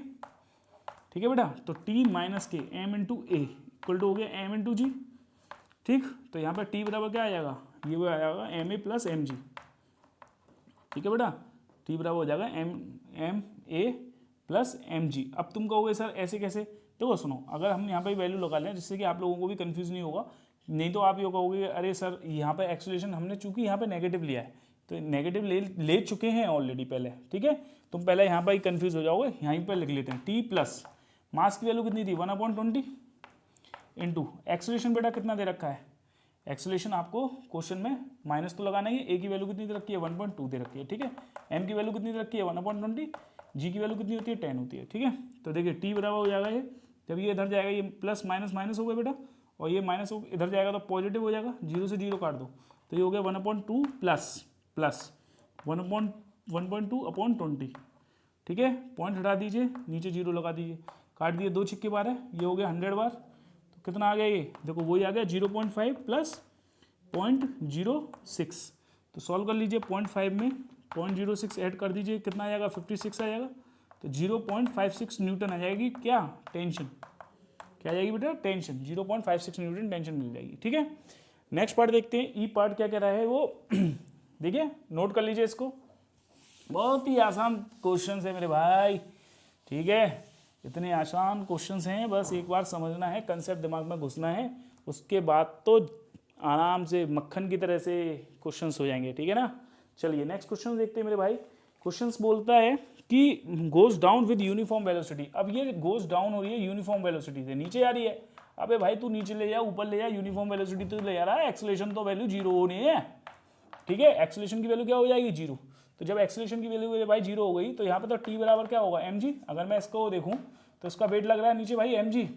ठीक है बेटा। तो T माइनस के m into A equal to हो गया m इंटू जी, ठीक। तो यहाँ पर T बराबर क्या आ जाएगा, ये वो आ जाएगा M A plus M G, ठीक है बेटा। T बराबर हो जाएगा M A plus M G. अब तुम कहोगे सर ऐसे कैसे, देखो सुनो, अगर हम यहाँ पे वैल्यू लगा लें जिससे कि आप लोगों को भी कंफ्यूज नहीं होगा, नहीं तो आप ये कहोगे अरे सर यहाँ पे एक्सेलरेशन हमने चूंकि यहाँ पे नेगेटिव लिया है, तो नेगेटिव ले चुके हैं ऑलरेडी पहले, ठीक है। तुम पहले यहाँ पर ही कन्फ्यूज हो जाओगे, यहीं पर लिख लेते हैं T प्लस मास की वैल्यू कितनी थी 1/20 इंटू एक्सेलरेशन बेटा कितना दे रखा है, एक्सेलरेशन आपको क्वेश्चन में माइनस तो लगाना ही है, ए की वैल्यू कितनी दे रखी है 1.2 दे रखी है, ठीक है। एम की वैल्यू कितनी दे रखी है 1/20, जी की वैल्यू कितनी होती है 10 होती है, ठीक है। तो देखिए टी बराबर हो जाएगा, ये जब ये इधर जाएगा ये प्लस माइनस माइनस हो गया बेटा, और ये माइनस इधर जाएगा तो पॉजिटिव हो जाएगा, 0 से 0 काट दो, तो ये हो गया 1/2 प्लस 1.2/20, ठीक है। पॉइंट हटा दीजिए, नीचे 0 लगा दीजिए, काट दिए, 2 छिक्के बार है, ये हो गया 100 बार, तो कितना आ गया ये, देखो वही आ गया 0.5 प्लस 0.06। तो सॉल्व कर लीजिए, 0.5 में 0.06 ऐड कर दीजिए, कितना आ जाएगा 56 आ जाएगा, तो 0.56 न्यूटन आ जाएगी क्या, टेंशन, क्या आ जाएगी बेटा, टेंशन 0.56 न्यूटन टेंशन मिल जाएगी, ठीक है। नेक्स्ट पार्ट देखते हैं, ई पार्ट क्या कह रहा है वो देखिए, नोट कर लीजिए इसको, बहुत ही आसान क्वेश्चन है मेरे भाई, ठीक है, इतने आसान क्वेश्चंस हैं, बस एक बार समझना है, कंसेप्ट दिमाग में घुसना है, उसके बाद तो आराम से मक्खन की तरह से क्वेश्चंस हो जाएंगे, ठीक है ना। चलिए नेक्स्ट क्वेश्चन देखते हैं मेरे भाई। क्वेश्चंस बोलता है कि goes down with uniform velocity. अब ये गोज डाउन हो रही है यूनिफॉर्म वेलोसिटी से, नीचे आ रही है। अबे भाई तू नीचे ले जा, ऊपर ले जा, यूनिफॉर्म वेलोसिटी तो ले जा रहा है, एक्सेलरेशन तो वैल्यू 0 होनी है, ठीक है। एक्सेलरेशन की वैल्यू क्या हो जाएगी 0, तो जब एक्सेलरेशन की वैल्यू भाई 0 हो गई, तो यहाँ पे तो T बराबर क्या होगा mg। अगर मैं इसको देखूँ तो इसका वेट लग रहा है नीचे भाई mg,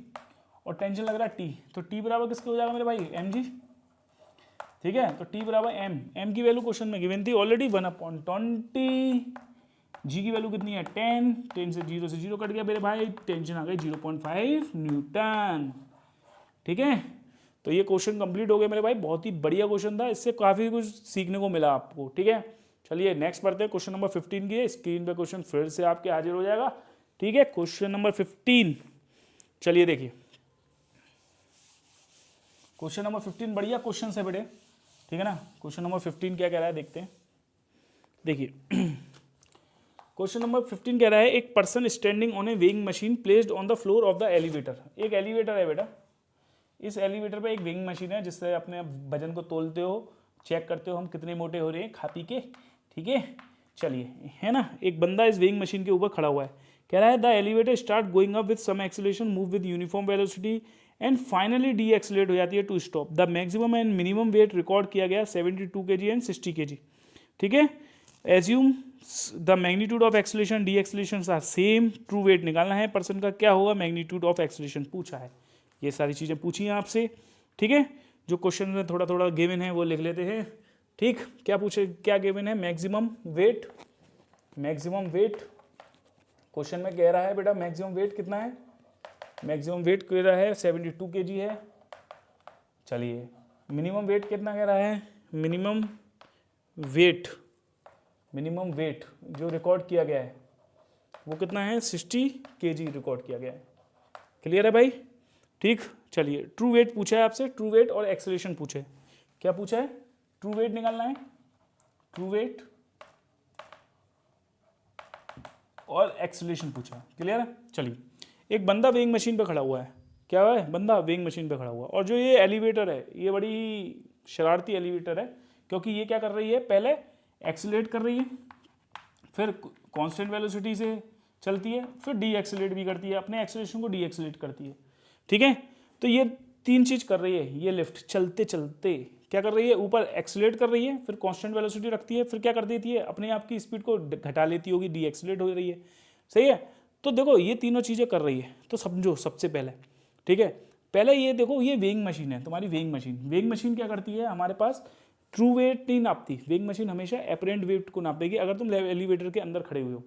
और टेंशन लग रहा है T, तो T बराबर किसके हो जाएगा मेरे भाई mg, ठीक है। तो T बराबर m की वैल्यू क्वेश्चन में गिवन थी ऑलरेडी 1/20, g की वैल्यू कितनी है 10 से 0 से 0 कट गया मेरे भाई, टेंशन आ गई 0.5 न्यूटन, ठीक है। तो ये क्वेश्चन कंप्लीट हो गया मेरे भाई, बहुत ही बढ़िया क्वेश्चन था, इससे काफ़ी कुछ सीखने को मिला आपको, ठीक है। चलिए नेक्स्ट पढ़ते हैं, क्वेश्चन नंबर 15 की है, स्क्रीन पे क्वेश्चन फिर से आपके हाजिर हो जाएगा, ठीक है। क्वेश्चन नंबर 15, चलिए देखिए क्वेश्चन नंबर 15 बढ़िया क्वेश्चन है बेटे, ठीक है ना। क्वेश्चन नंबर 15 क्या कह रहा है देखते हैं, देखिए क्वेश्चन नंबर 15 कह रहा है एक person standing on A weighing machine placed on the floor of the elevator. एक एलिवेटर है बेटा, इस एलिवेटर पे एक वेइंग मशीन है जिससे अपने वजन को तोलते हो, चेक करते हो हम कितने मोटे हो रहे हैं खा पी के, ठीक है। चलिए है ना, एक बंदा इस वेइंग मशीन के ऊपर खड़ा हुआ है, कह रहा है the elevator start going up with some acceleration, move with uniform velocity and finally de accelerate हो जाती है to stop. The maximum and minimum weight record किया गया 72 kg एंड 60 kg, ठीक है। Assume the magnitude of acceleration, de acceleration are same, true weight निकालना है person का, क्या होगा मैग्नीट्यूड ऑफ एक्सेलरेशन पूछा है, ये सारी चीज़ें पूछी हैं आपसे, ठीक है। जो क्वेश्चन में थोड़ा थोड़ा गिवन है वो लिख लेते हैं, ठीक। क्या पूछे, क्या गिवन है, maximum weight, maximum weight question में कह रहा है बेटा मैक्सिमम वेट कितना है, मैक्सिमम वेट कह रहा है 72 kg है। चलिए मिनिमम वेट कितना कह रहा है, मिनिमम वेट जो रिकॉर्ड किया गया है वो कितना है 60 kg रिकॉर्ड किया गया है, क्लियर है भाई, ठीक। चलिए ट्रू वेट पूछा है आपसे, ट्रू वेट और एक्सेलरेशन पूछे, क्या पूछा है, ट्रू वेट निकालना है, ट्रू वेट और एक्सेलरेशन पूछा है, क्लियर है। चलिए एक बंदा वेइंग मशीन पे खड़ा हुआ है, क्या है, बंदा वेइंग मशीन पे खड़ा हुआ है, और जो ये एलिवेटर है ये बड़ी शरारती एलिवेटर है, क्योंकि ये क्या कर रही है, पहले एक्सीलरेट कर रही है, फिर कांस्टेंट वेलोसिटी से चलती है, फिर डी एक्सीलरेट भी करती है, अपने एक्सीलरेशन को डी एक्सीलरेट करती है, ठीक है। तो ये तीन चीज़ कर रही है ये लिफ्ट, चलते चलते क्या कर रही है, ऊपर एक्सीलरेट कर रही है, फिर कांस्टेंट वेलोसिटी रखती है, फिर क्या कर देती है, अपने आप की स्पीड को घटा लेती होगी, डी एक्सीलरेट हो रही है, सही है। तो देखो ये तीनों चीज़ें कर रही है, तो समझो सबसे पहले, ठीक है, पहले ये देखो, ये वेइंग मशीन है तुम्हारी, वेइंग मशीन। वेइंग मशीन क्या करती है, हमारे पास ट्रू वेट नहीं नापती, वेइंग मशीन हमेशा एपरेंट वेट को नापेगी। अगर तुम एलिवेटर के अंदर खड़े हुए हो,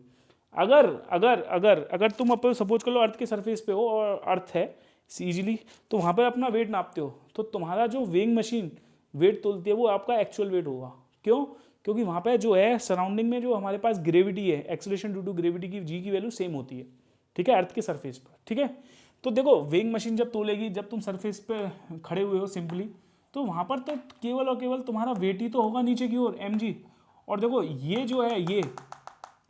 अगर अगर अगर अगर तुम अब सपोज कर लो अर्थ के सरफेस पे हो और अर्थ है इजीली, तो वहाँ पर अपना वेट नापते हो, तो तुम्हारा जो वेइंग मशीन वेट तोलती है वो आपका एक्चुअल वेट होगा। क्यों? क्योंकि वहाँ पे जो है सराउंडिंग में जो हमारे पास ग्रेविटी है, एक्सीलरेशन ड्यू टू ग्रेविटी की जी की वैल्यू सेम होती है, ठीक है, अर्थ के सरफेस पर, ठीक है। तो देखो वेइंग मशीन जब तोलेगी, जब तुम सरफेस पे खड़े हुए हो सिंपली, तो वहाँ पर तो केवल और केवल तुम्हारा वेट ही तो होगा नीचे की ओर mg। और देखो ये जो है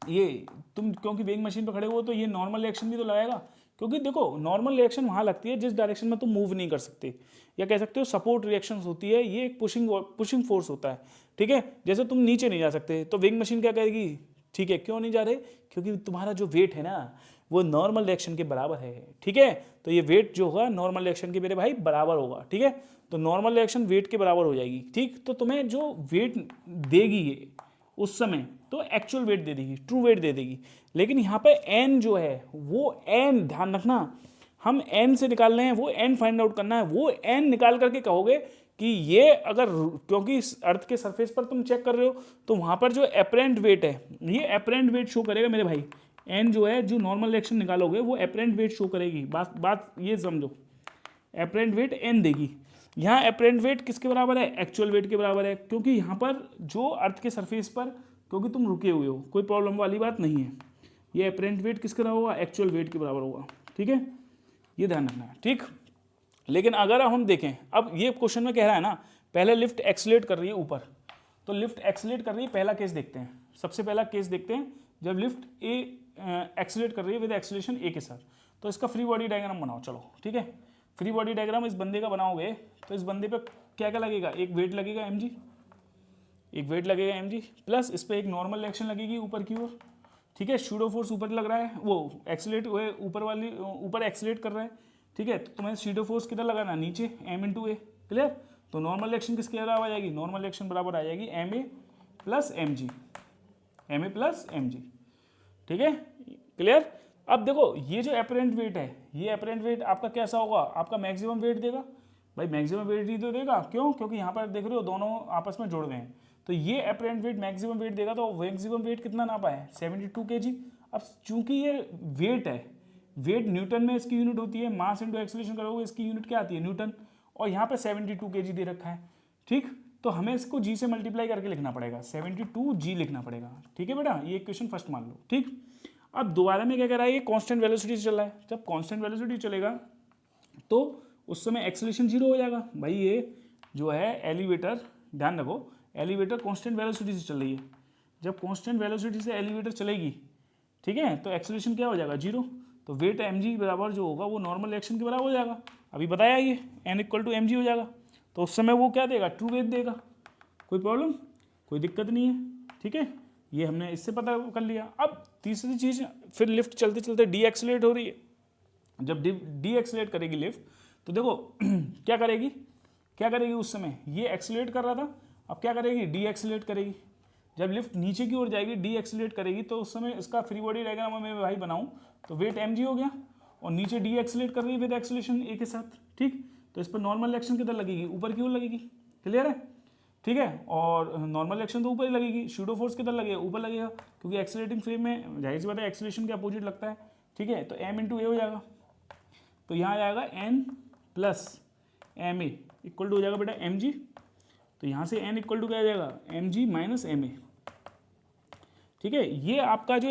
ये तुम क्योंकि वेइंग मशीन पे खड़े हो तो ये नॉर्मल रिएक्शन भी तो लगाएगा, क्योंकि देखो नॉर्मल रिएक्शन वहाँ लगती है जिस डायरेक्शन में तुम मूव नहीं कर सकते, या कह सकते हो सपोर्ट रिएक्शंस होती है, ये एक पुशिंग फोर्स होता है, ठीक है। जैसे तुम नीचे नहीं जा सकते तो वेइंग मशीन क्या करेगी, ठीक है, क्यों नहीं जा रहे, क्योंकि तुम्हारा जो वेट है ना वो नॉर्मल रिएक्शन के बराबर है, ठीक है। तो ये वेट जो होगा नॉर्मल रिएक्शन के मेरे भाई बराबर होगा, ठीक है। तो नॉर्मल रिएक्शन वेट के बराबर हो जाएगी, ठीक। तो तुम्हें जो वेट देगी ये उस समय, तो एक्चुअल वेट दे देगी, ट्रू वेट दे देगी। लेकिन यहाँ पे एन जो है वो एन, ध्यान रखना, हम एन से निकाल रहे हैं, वो एन फाइंड आउट करना है। वो एन निकाल करके कहोगे कि ये अगर, क्योंकि इस अर्थ के सरफेस पर तुम चेक कर रहे हो तो वहाँ पर जो एपरेंट वेट है, ये एपरेंट वेट शो करेगा मेरे भाई। एन जो है, जो नॉर्मल रिएक्शन निकालोगे वो एपरेंट वेट शो करेगी। बात ये समझो, एपरेंट वेट एन देगी। यहाँ एपरेंट वेट किसके बराबर है, एक्चुअल वेट के बराबर है, क्योंकि यहाँ पर जो अर्थ के सरफेस पर, क्योंकि तुम रुके हुए हो, कोई प्रॉब्लम वाली बात नहीं है। ये एपरेंट वेट किसके बराबर होगा, एक्चुअल वेट के बराबर होगा, ठीक है, ये ध्यान रखना है, ठीक। लेकिन अगर हम देखें, अब ये क्वेश्चन में कह रहा है ना, पहले लिफ्ट एक्सीलरेट कर रही है ऊपर, तो लिफ्ट एक्सीलरेट कर रही है, पहला केस देखते हैं, सबसे पहला केस देखते हैं, जब लिफ्ट ए एक्सीलरेट कर रही है विद एक्सीलरेशन ए के साथ। तो इसका फ्री बॉडी डायग्राम बनाओ, चलो ठीक है। फ्री बॉडी डायग्राम इस बंदे का बनाओगे तो इस बंदे पे क्या क्या लगेगा, एक वेट लगेगा mg, एक वेट लगेगा mg, प्लस इस पर एक नॉर्मल रिएक्शन लगेगी ऊपर की ओर, ठीक है। शूडो फोर्स ऊपर लग रहा है, वो एक्सीलरेट ऊपर एक्सीलरेट कर रहा है, ठीक है। तो तुम्हें शूडो फोर्स किधर लगाना, नीचे m/a, क्लियर। तो नॉर्मल रिएक्शन किसके बराबर आ जाएगी, नॉर्मल रिएक्शन बराबर आ जाएगी ma प्लस mg, ठीक है, क्लियर। अब देखो ये जो एपरेंट वेट है, ये एपरेंट वेट आपका कैसा होगा, आपका मैक्सिमम वेट देगा भाई, मैक्सिमम वेट ही तो देगा। क्यों? क्योंकि यहाँ पर देख रहे हो दोनों आपस में जुड़ गए हैं, तो ये एपरेंट वेट मैक्सिमम वेट देगा। तो मैक्सिमम वेट कितना नापा है, 72 kg। अब चूंकि ये वेट है, वेट न्यूटन में इसकी यूनिट होती है, मास इंटू एक्सीलरेशन करोगे इसकी यूनिट क्या आती है, न्यूटन, और यहाँ पे 72 kg दे रखा है, ठीक। तो हमें इसको g से मल्टीप्लाई करके लिखना पड़ेगा, 72g लिखना पड़ेगा, ठीक है बेटा, ये इक्वेशन फर्स्ट मान लो, ठीक। अब दोबारा में क्या कह रहा है, ये कांस्टेंट वेलोसिटी से चल रहा है। जब कांस्टेंट वेलोसिटी चलेगा तो उस समय एक्सीलरेशन जीरो हो जाएगा भाई। ये जो है एलिवेटर, ध्यान रखो, एलिवेटर कांस्टेंट वेलोसिटी से चल रही है। जब कांस्टेंट वेलोसिटी से एलिवेटर चलेगी, ठीक है, तो एक्सीलरेशन क्या हो जाएगा, जीरो। तो वेट mg बराबर जो होगा वो नॉर्मल रिएक्शन के बराबर हो जाएगा। अभी बताया ये n = mg हो जाएगा, तो उस समय वो क्या देगा, ट्रू वेट देगा। कोई प्रॉब्लम, कोई दिक्कत नहीं है, ठीक है। ये हमने इससे पता कर लिया। अब तीसरी चीज़, फिर लिफ्ट चलते चलते डी एक्सीलरेट हो रही है। जब डी एक्सीलरेट करेगी लिफ्ट, तो देखो क्या करेगी उस समय, ये एक्सीलरेट कर रहा था, अब क्या करेगी, डी एक्सीलरेट करेगी। जब लिफ्ट नीचे की ओर जाएगी, डी एक्सीलरेट करेगी, तो उस समय इसका फ्री बॉडी डायग्राम मैं भाई बनाऊं तो वेट mg हो गया, और नीचे डी एक्सीलरेट कर रही है विद एक्सीलरेशन ए के साथ, ठीक। तो इस पर नॉर्मल रिएक्शन किधर लगेगी, ऊपर की ओर लगेगी, क्लियर है, ठीक है। और नॉर्मल रिएक्शन तो ऊपर ही लगेगी, शूडो फोर्स किधर लगेगा, ऊपर लगेगा, क्योंकि एक्सीलरेटिंग फ्रेम में जाहिर सी बात है एक्सीलरेशन के अपोजिट लगता है, ठीक है। तो m/a हो जाएगा, तो यहाँ आ जाएगा n + ma इक्वल टू हो जाएगा बेटा mg। तो यहाँ से n इक्वल टू क्या आ जाएगा, mg - ma, ठीक है। ये आपका जो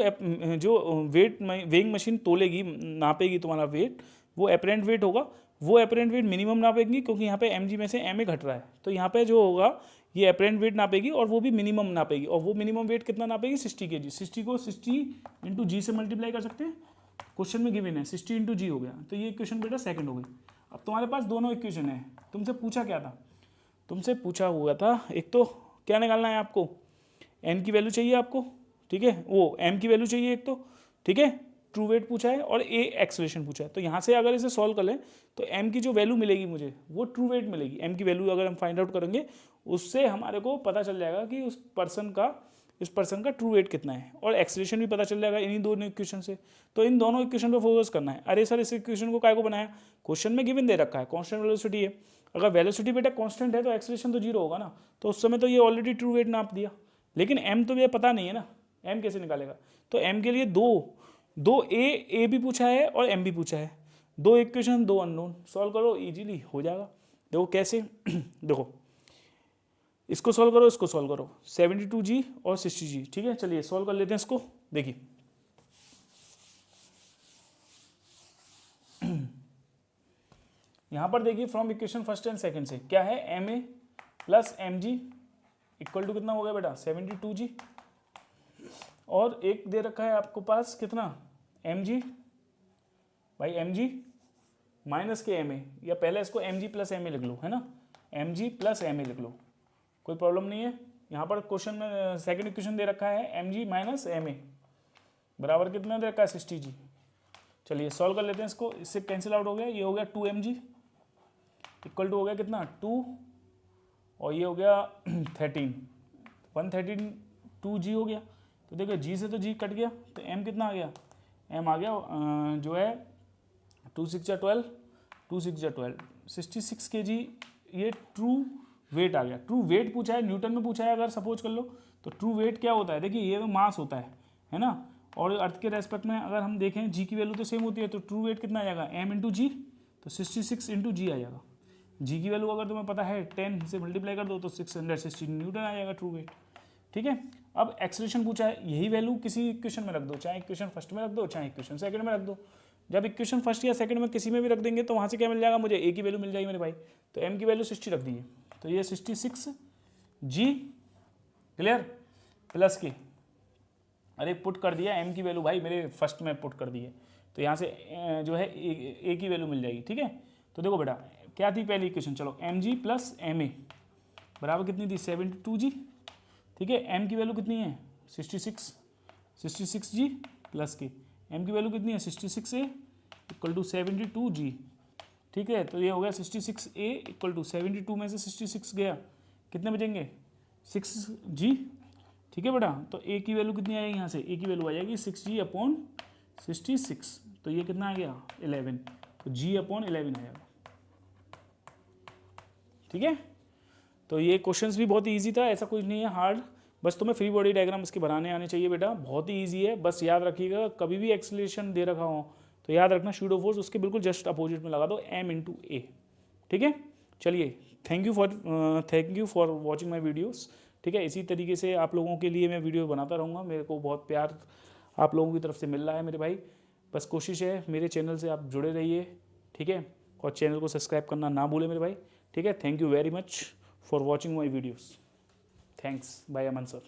वेट वेइंग मशीन तोलेगी, नापेगी तुम्हारा वेट, वो एपरेंट वेट होगा। वो एपरेंट वेट मिनिमम नापेगी, क्योंकि यहाँ पे mg में से ma घट रहा है, तो यहाँ पे जो होगा ये एपरेंट वेट नापेगी, और वो भी मिनिमम नापेगी। और वो मिनिमम वेट कितना नापेगी, 60 kg। 60 को 60 × g से मल्टीप्लाई कर सकते हैं, क्वेश्चन में गिवन है 60 × g हो गया। तो ये इक्वेशन बेटा सेकंड हो गई। अब तुम्हारे पास दोनों इक्वेशन है। तुमसे पूछा क्या था, तुमसे पूछा हुआ था, एक तो क्या निकालना है आपको, एम की वैल्यू चाहिए आपको, ठीक है, वो एम की वैल्यू चाहिए एक तो, ठीक है, ट्रू वेट पूछा है और ए एक्सेलरेशन पूछा है। तो यहाँ से अगर इसे सॉल्व कर लें तो एम की जो वैल्यू मिलेगी मुझे वो ट्रू वेट मिलेगी। एम की वैल्यू अगर हम फाइंड आउट करेंगे उससे हमारे को पता चल जाएगा कि इस पर्सन का ट्रू वेट कितना है, और एक्सेलरेशन भी पता चल जाएगा इन्हीं दोनों इक्वेशन से। तो इन दोनों इक्वेशन पे फोकस करना है। अरे सर इस इक्वेशन को काय को बनाया, क्वेश्चन में गिवन दे रखा है कांस्टेंट वेलोसिटी है, अगर वेलोसिटी बेटा कांस्टेंट है तो एक्सेलरेशन तो जीरो होगा ना, तो उस समय तो ये ऑलरेडी ट्रू वेट नाप दिया। लेकिन एम तो ये पता नहीं है ना, एम कैसे निकालेगा। तो एम के लिए दो ए भी पूछा है और एम भी पूछा है, दो इक्वेशन दो अननोन, सॉल्व करो इजीली हो जाएगा। देखो कैसे देखो इसको सॉल्व करो, इसको सॉल्व करो, 72G और 60G, ठीक है। चलिए सॉल्व कर लेते हैं इसको। देखिए यहां पर देखिए from equation first and second से क्या है, M A plus M G equal to कितना हो गया बेटा 72G, और एक दे रखा है आपको पास कितना एम जी भाई, एम जी माइनस के एम ए, या पहले इसको M G plus M A लिख लो, है ना, M G plus M A लिख लो, कोई प्रॉब्लम नहीं है। यहाँ पर क्वेश्चन में सेकंड इक्वेशन दे रखा है M G minus M A बराबर कितना दे रखा है 60G। चलिए सॉल्व कर लेते हैं इसको, इससे कैंसिल आउट हो गया, ये हो गया 2mg इक्वल टू हो गया कितना 2, और ये हो गया 13, 113 2G हो गया। तो देखो G से तो G कट गया, तो M कितना आ गया, M आ गया जो है 2 6 12, 2 6 12 66 kg, ये ट्रू वेट आ गया। ट्रू वेट पूछा है, न्यूटन में पूछा है अगर सपोज कर लो, तो ट्रू वेट क्या होता है, देखिए ये मास होता है ना, और अर्थ के रेस्पेक्ट में अगर हम देखें जी की वैल्यू तो सेम होती है, तो ट्रू वेट कितना आ जाएगा m इंटू जी, तो 66 इंटू जी आ जाएगा। जी की वैल्यू अगर तुम्हें पता है 10 से मल्टीप्लाई कर दो तो 616 न्यूटन आ जाएगा ट्रू वेट, ठीक है। अब एक्सेलरेशन पूछा है, यही वैल्यू किसी इक्वेशन में रख दो, चाहे इक्वेशन फर्स्ट में रख दो चाहे इक्वेशन सेकंड में रख दो। जब इक्वेशन फर्स्ट या सेकंड में किसी में भी रख देंगे तो वहाँ से क्या मिल जाएगा मुझे, ए की वैल्यू मिल जाएगी मेरे भाई। तो एम की वैल्यू 60 रख दीजिए, तो ये 66G क्लियर प्लस की, अरे पुट कर दिया एम की वैल्यू भाई मेरे फर्स्ट में पुट कर दिए, तो यहाँ से जो है ए की वैल्यू मिल जाएगी, ठीक है। तो देखो बेटा क्या थी पहली इक्वेशन, चलो M G plus M A बराबर कितनी थी 72G, ठीक है। एम की वैल्यू कितनी है 66G प्लस की, एम की वैल्यू कितनी है 66A इक्वल टू 72G, ठीक है। तो ये हो गया 66A इक्वल टू 72 में से 66 गया, कितने बचेंगे 6G, ठीक है बेटा। तो ए की वैल्यू कितनी आएगी यहाँ से, ए की वैल्यू आ जाएगी 6G अपॉन 66, तो ये कितना आ गया 11, तो G अपॉन 11 आएगा, ठीक है। तो ये क्वेश्चंस भी बहुत ही ईजी था, ऐसा कुछ नहीं है हार्ड, बस तुम्हें फ्री बॉडी डायग्राम इसके बनाने आने चाहिए बेटा, बहुत ही ईजी है। बस याद रखिएगा कभी भी एक्सेलरेशन दे रखा हो तो याद रखना शूडो फोर्स उसके बिल्कुल जस्ट अपोजिट में लगा दो m इंटू ए, ठीक है। चलिए thank you for watching my videos, ठीक है। इसी तरीके से आप लोगों के लिए मैं वीडियो बनाता रहूँगा, मेरे को बहुत प्यार आप लोगों की तरफ से मिल रहा है मेरे भाई। बस कोशिश है मेरे चैनल से आप जुड़े रहिए, ठीक है, और चैनल को सब्सक्राइब करना ना भूलें मेरे भाई, ठीक है। Thank you very much for watching my videos, thanks, bye Aman sir.